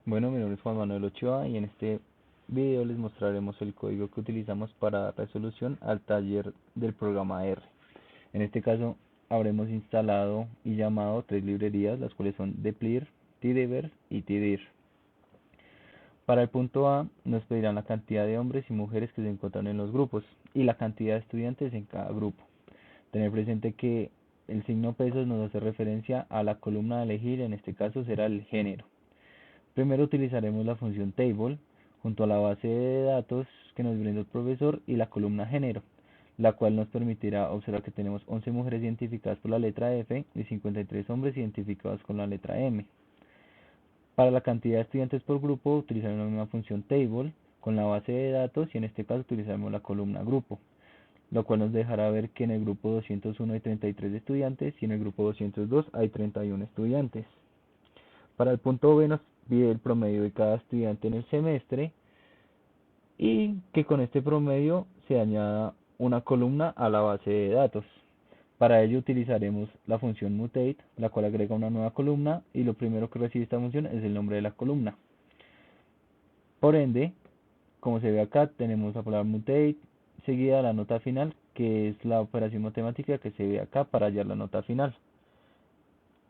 Bueno, mi nombre es Juan Manuel Ochoa y en este video les mostraremos el código que utilizamos para dar resolución al taller del programa R. En este caso habremos instalado y llamado tres librerías, las cuales son dplyr, tdver y tdir. Para el punto A nos pedirán la cantidad de hombres y mujeres que se encuentran en los grupos y la cantidad de estudiantes en cada grupo. Tener presente que el signo pesos nos hace referencia a la columna a elegir, en este caso será el género. Primero utilizaremos la función table junto a la base de datos que nos brinda el profesor y la columna género, la cual nos permitirá observar que tenemos 11 mujeres identificadas por la letra F y 53 hombres identificados con la letra M. Para la cantidad de estudiantes por grupo utilizaremos la misma función table con la base de datos y en este caso utilizaremos la columna grupo, lo cual nos dejará ver que en el grupo 201 hay 33 estudiantes y en el grupo 202 hay 31 estudiantes. Para el punto B nos pide el promedio de cada estudiante en el semestre y que con este promedio se añada una columna a la base de datos. Para ello utilizaremos la función mutate, la cual agrega una nueva columna y lo primero que recibe esta función es el nombre de la columna. Por ende, como se ve acá, tenemos la palabra mutate seguida de la nota final, que es la operación matemática que se ve acá para hallar la nota final.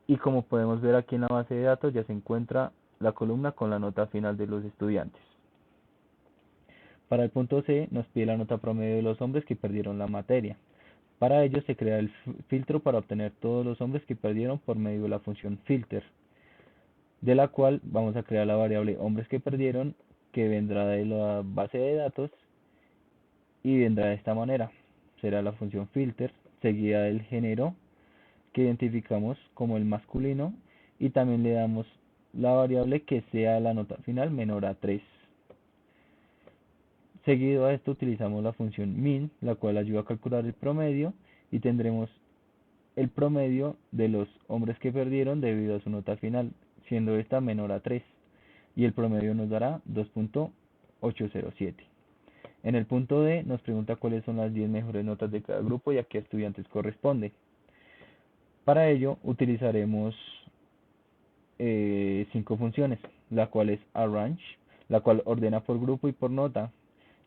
Y como podemos ver aquí en la base de datos ya se encuentra la columna con la nota final de los estudiantes. Para el punto C nos pide la nota promedio de los hombres que perdieron la materia. Para ello se crea el filtro para obtener todos los hombres que perdieron por medio de la función filter, de la cual vamos a crear la variable hombres que perdieron, que vendrá de la base de datos y vendrá de esta manera. Será la función filter seguida del género que identificamos como el masculino y también le damos la variable que sea la nota final menor a 3. Seguido a esto utilizamos la función min, la cual ayuda a calcular el promedio y tendremos el promedio de los hombres que perdieron debido a su nota final, siendo esta menor a 3 y el promedio nos dará 2.807. En el punto D nos pregunta cuáles son las 10 mejores notas de cada grupo y a qué estudiantes corresponde. Para ello utilizaremos 5 funciones, la cual es arrange, la cual ordena por grupo y por nota,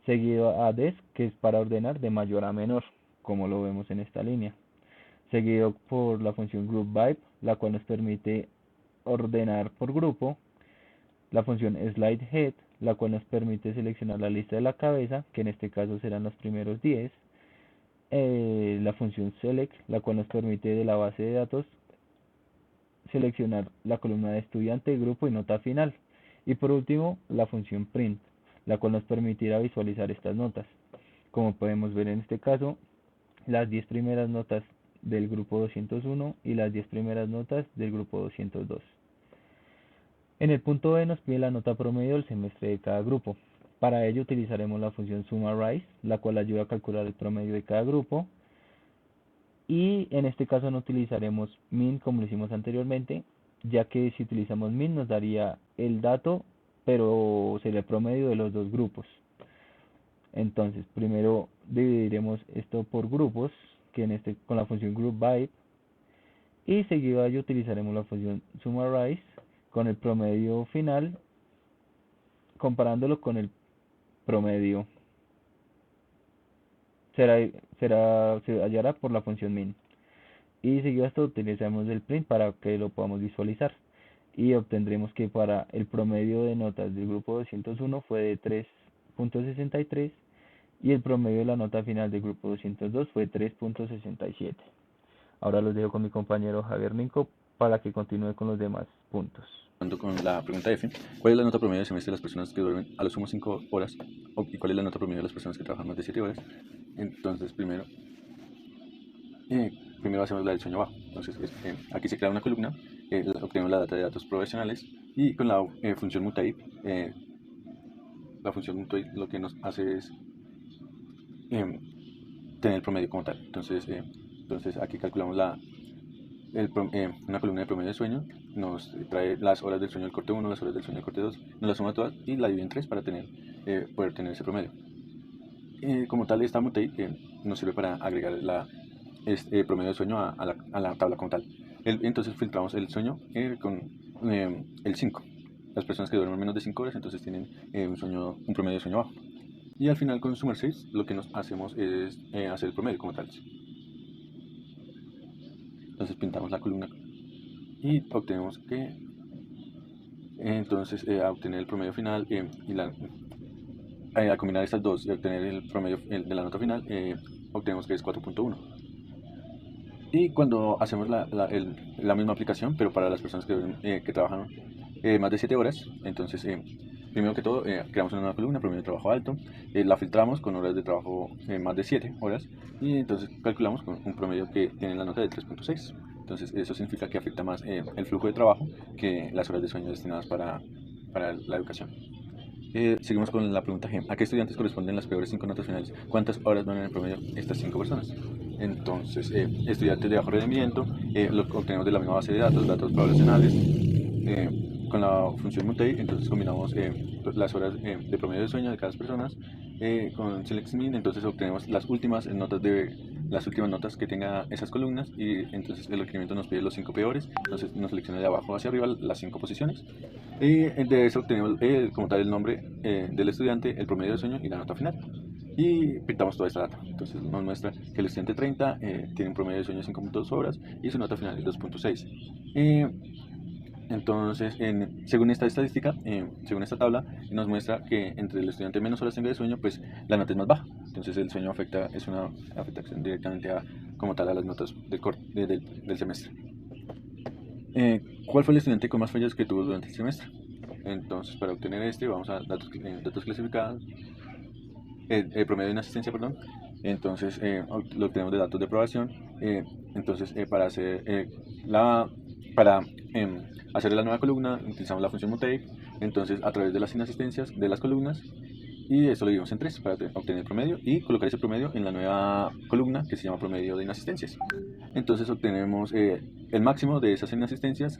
seguido a desc, que es para ordenar de mayor a menor, como lo vemos en esta línea, seguido por la función group by, la cual nos permite ordenar por grupo, la función slide head, la cual nos permite seleccionar la lista de la cabeza, que en este caso serán los primeros 10, la función select, la cual nos permite de la base de datos seleccionar la columna de estudiante, grupo y nota final. Y por último, la función print, la cual nos permitirá visualizar estas notas. Como podemos ver en este caso, las 10 primeras notas del grupo 201 y las 10 primeras notas del grupo 202. En el punto B nos pide la nota promedio del semestre de cada grupo. Para ello utilizaremos la función summarize, la cual ayuda a calcular el promedio de cada grupo. Y en este caso no utilizaremos min como lo hicimos anteriormente, ya que si utilizamos min nos daría el dato, pero sería el promedio de los dos grupos. Entonces, primero dividiremos esto por grupos, que en este con la función group by, y seguido a ello utilizaremos la función summarize con el promedio final, comparándolo con el promedio. Se hallará por la función min. Y seguido a esto utilizamos el print para que lo podamos visualizar y obtendremos que para el promedio de notas del grupo 201 fue de 3.63 y el promedio de la nota final del grupo 202 fue 3.67. Ahora los dejo con mi compañero Javier Ninco para que continúe con los demás puntos. Con la pregunta F, ¿cuál es la nota promedio del semestre de las personas que duermen a lo sumo 5 horas? ¿Y cuál es la nota promedio de las personas que trabajan más de 7 horas? Entonces, primero hacemos la del sueño bajo. Entonces, aquí se crea una columna, obtenemos la data de datos profesionales y con la función mutate, la función mutate lo que nos hace es eh, tener el promedio como tal. Entonces aquí calculamos una columna de promedio de sueño, nos trae las horas del sueño del corte 1, las horas del sueño del corte 2, nos las suma todas y la divide en 3 para poder tener ese promedio. Como tal, esta mutate nos sirve para agregar promedio de sueño a la tabla como tal. Entonces filtramos el sueño con el 5. las personas que duermen menos de 5 horas, entonces tienen un promedio de sueño bajo. Y al final con Summer 6 lo que nos hacemos es hacer el promedio como tal. Entonces pintamos la columna y obtenemos que entonces a obtener el promedio final a combinar estas dos y obtener el promedio de la nota final, obtenemos que es 4.1. Y cuando hacemos la misma aplicación, pero para las personas que trabajan más de 7 horas, entonces primero que todo creamos una nueva columna, promedio de trabajo alto, la filtramos con horas de trabajo más de 7 horas y entonces calculamos con un promedio que tiene la nota de 3.6. Entonces eso significa que afecta más el flujo de trabajo que las horas de sueño destinadas para la educación. Seguimos con la pregunta G. ¿A qué estudiantes corresponden las peores 5 notas finales? ¿Cuántas horas van en el promedio estas 5 personas? Entonces, estudiantes de bajo rendimiento, lo obtenemos de la misma base de datos poblacionales, con la función mutate. Entonces combinamos las horas de promedio de sueño de cada persona con selectmin. Entonces obtenemos las últimas notas que tenga esas columnas y entonces el requerimiento nos pide los 5 peores. Entonces nos selecciona de abajo hacia arriba las 5 posiciones y de eso obtenemos como tal el nombre del estudiante, el promedio de sueño y la nota final. Y pintamos toda esta data. Entonces nos muestra que el estudiante 30 tiene un promedio de sueño de 5.2 horas y su nota final es 2.6. Entonces, según esta estadística, según esta tabla, nos muestra que entre el estudiante menos horas tenga de sueño, pues la nota es más baja. Entonces el sueño es una afectación directamente como tal a las notas del semestre. ¿Cuál fue el estudiante con más fallas que tuvo durante el semestre? Entonces, para obtener vamos a datos clasificados, el promedio de inasistencia, perdón. Entonces lo obtenemos de datos de aprobación. Entonces para hacer la nueva columna utilizamos la función mutate. Entonces a través de las inasistencias de las columnas, y esto lo dividimos en 3 para obtener el promedio y colocar ese promedio en la nueva columna que se llama promedio de inasistencias. Entonces obtenemos el máximo de esas inasistencias.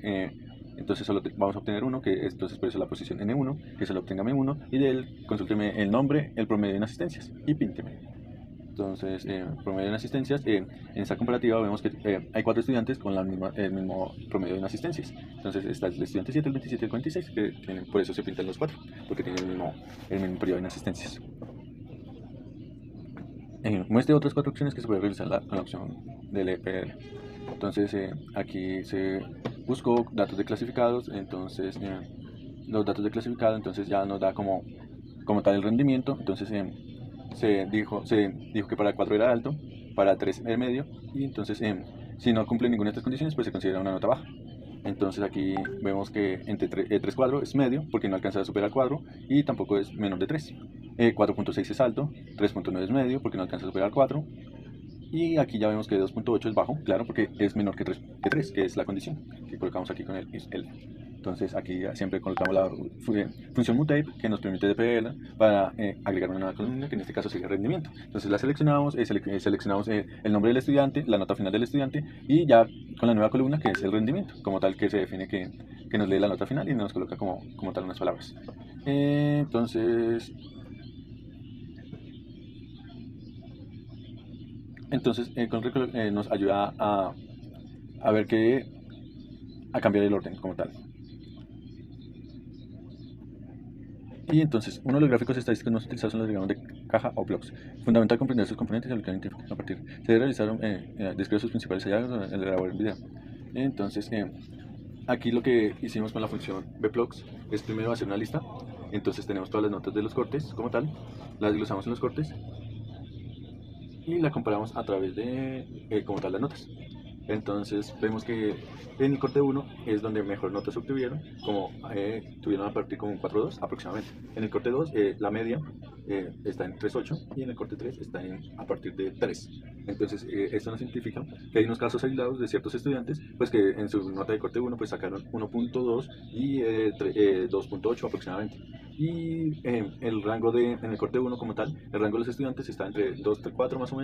Entonces solo vamos a obtener uno, que entonces por eso la posición N1, que se lo obtenga M1, y de él consúlteme el nombre, el promedio de inasistencias y pínteme. Entonces, promedio de inasistencias, en esta comparativa vemos que hay 4 estudiantes con el mismo promedio de inasistencias. Entonces está el estudiante 7, el 27 y el 46, por eso se pintan los 4, porque tienen el mismo periodo de inasistencias. Muestre otras 4 opciones que se puede realizar con la opción del EPL. Entonces aquí se buscó datos de clasificados. Entonces los datos de clasificado entonces ya nos da como tal el rendimiento. Entonces se dijo que para 4 era alto, para 3 era medio, y entonces si no cumple ninguna de estas condiciones pues se considera una nota baja. Entonces aquí vemos que entre 3 4 es medio porque no alcanza a superar 4 y tampoco es menor de 3. 4.6 es alto, 3.9 es medio porque no alcanza a superar 4. Y aquí ya vemos que 2.8 es bajo, claro, porque es menor que 3, que es la condición que colocamos aquí con el is-el. Entonces aquí ya siempre colocamos la función mutate, que nos permite DPL para agregar una nueva columna, que en este caso sería rendimiento. Entonces la seleccionamos, seleccionamos el nombre del estudiante, la nota final del estudiante, y ya con la nueva columna, que es el rendimiento, como tal, que se define que nos lee la nota final y nos coloca como tal unas palabras. Entonces nos ayuda a ver a cambiar el orden como tal. Y entonces, uno de los gráficos estadísticos más utilizados son los diagramas de caja o blocks. Fundamental comprender sus componentes y lo que identifican a partir. Se realizaron, describe sus principales hallazgos en el elaborar el video. Entonces, aquí lo que hicimos con la función bblocks es primero hacer una lista. Entonces tenemos todas las notas de los cortes como tal, las desglosamos en los cortes y la comparamos a través de como tal las notas. Entonces vemos que en el corte 1 es donde mejor notas obtuvieron, como tuvieron a partir como un 4.2 aproximadamente. En el corte 2 la media está en 3.8 y en el corte 3 está a partir de 3. Entonces esto nos significa que hay unos casos aislados de ciertos estudiantes pues que en su nota de corte 1 pues sacaron 1.2 y 2.8 aproximadamente. Y el rango en el corte 1 como tal, el rango de los estudiantes está entre 2.4 más o menos